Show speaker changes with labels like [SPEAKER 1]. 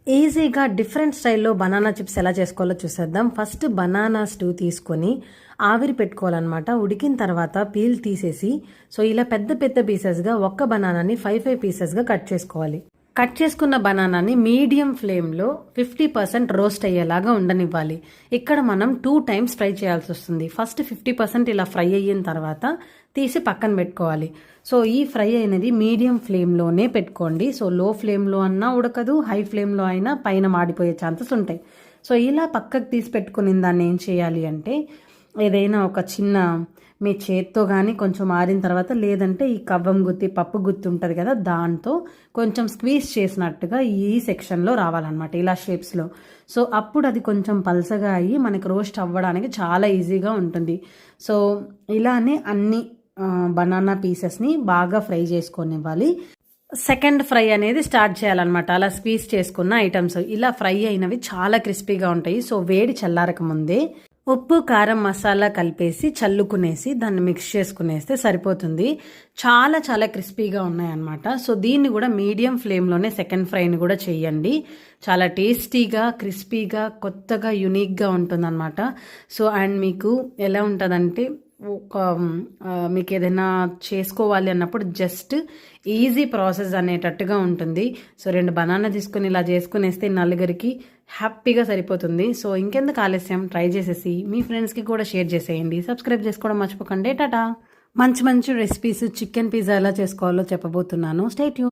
[SPEAKER 1] ఈజీగా డిఫరెంట్ స్టైల్లో banana chips ఎలా చేసుకోవాలో చూసేద్దాం. ఫస్ట్ బనానా స్టూ తీసుకొని ఆవిరి పెట్టుకోవాలన్నమాట. ఉడికిన తర్వాత పీల్ తీసేసి ఇలా పెద్ద పెద్ద పీసెస్గా ఒక్క బనానాని 5 పీసెస్గా కట్ చేసుకోవాలి. కట్ చేసుకున్న బనానాని మీడియం ఫ్లేమ్లో 50% రోస్ట్ అయ్యేలాగా ఉండనివ్వాలి. ఇక్కడ మనం 2 టైమ్స్ ఫ్రై చేయాల్సి వస్తుంది. ఫస్ట్ 50% ఇలా ఫ్రై అయిన తర్వాత తీసి పక్కన పెట్టుకోవాలి. ఈ ఫ్రై అనేది మీడియం ఫ్లేమ్లోనే పెట్టుకోండి. లో ఫ్లేమ్లో అన్నా ఉడకదు, హై ఫ్లేమ్లో అయినా పైన మాడిపోయే ఛాన్సెస్ ఉంటాయి. ఇలా పక్కకు తీసి పెట్టుకుని దాన్ని ఏం చేయాలి అంటే, ఏదైనా ఒక చిన్న మీ చేత్తో కానీ కొంచెం ఆరిన తర్వాత, లేదంటే ఈ కవ్వం గుత్తి పప్పు గుత్తి ఉంటుంది కదా, దాంతో కొంచెం స్క్వీజ్ చేసినట్టుగా ఈ సెక్షన్లో రావాలన్నమాట, ఇలా షేప్స్లో. అప్పుడు అది కొంచెం పల్సగా అయ్యి మనకి రోస్ట్ అవ్వడానికి చాలా ఈజీగా ఉంటుంది. ఇలానే అన్ని బనానా పీసెస్ని బాగా ఫ్రై చేసుకొనివ్వాలి. సెకండ్ ఫ్రై అనేది స్టార్ట్ చేయాలన్నమాట. అలా స్క్వీజ్ చేసుకున్న ఐటమ్స్ ఇలా ఫ్రై అయినవి చాలా క్రిస్పీగా ఉంటాయి. వేడి చల్లారక ముందే ఉప్పు కారం మసాలా కలిపేసి చల్లుకునేసి దాన్ని మిక్స్ చేసుకునేస్తే సరిపోతుంది. చాలా చాలా క్రిస్పీగా ఉన్నాయన్నమాట. దీన్ని కూడా మీడియం ఫ్లేమ్లోనే సెకండ్ ఫ్రైని కూడా చేయండి. చాలా టేస్టీగా, క్రిస్పీగా, కొత్తగా, యునిక్గా ఉంటుందన్నమాట. అండ్ మీకు ఎలా ఉంటుందంటే, మీకు ఏదైనా చేసుకోవాలి అన్నప్పుడు జస్ట్ ఈజీ ప్రాసెస్ అనేటట్టుగా ఉంటుంది. 2 బనానా తీసుకొని ఇలా చేసుకునేస్తే నలుగురికి హ్యాపీగా సరిపోతుంది. ఇంకెందుకు ఆలస్యం, ట్రై చేసేసి మీ ఫ్రెండ్స్కి కూడా షేర్ చేసేయండి. సబ్స్క్రైబ్ చేసుకోవడం మర్చిపోకండి. టాటా. మంచి మంచి రెసిపీస్, చికెన్ పిజ్జా ఎలా చేసుకోవాలో చెప్పబోతున్నాను. Stay tune.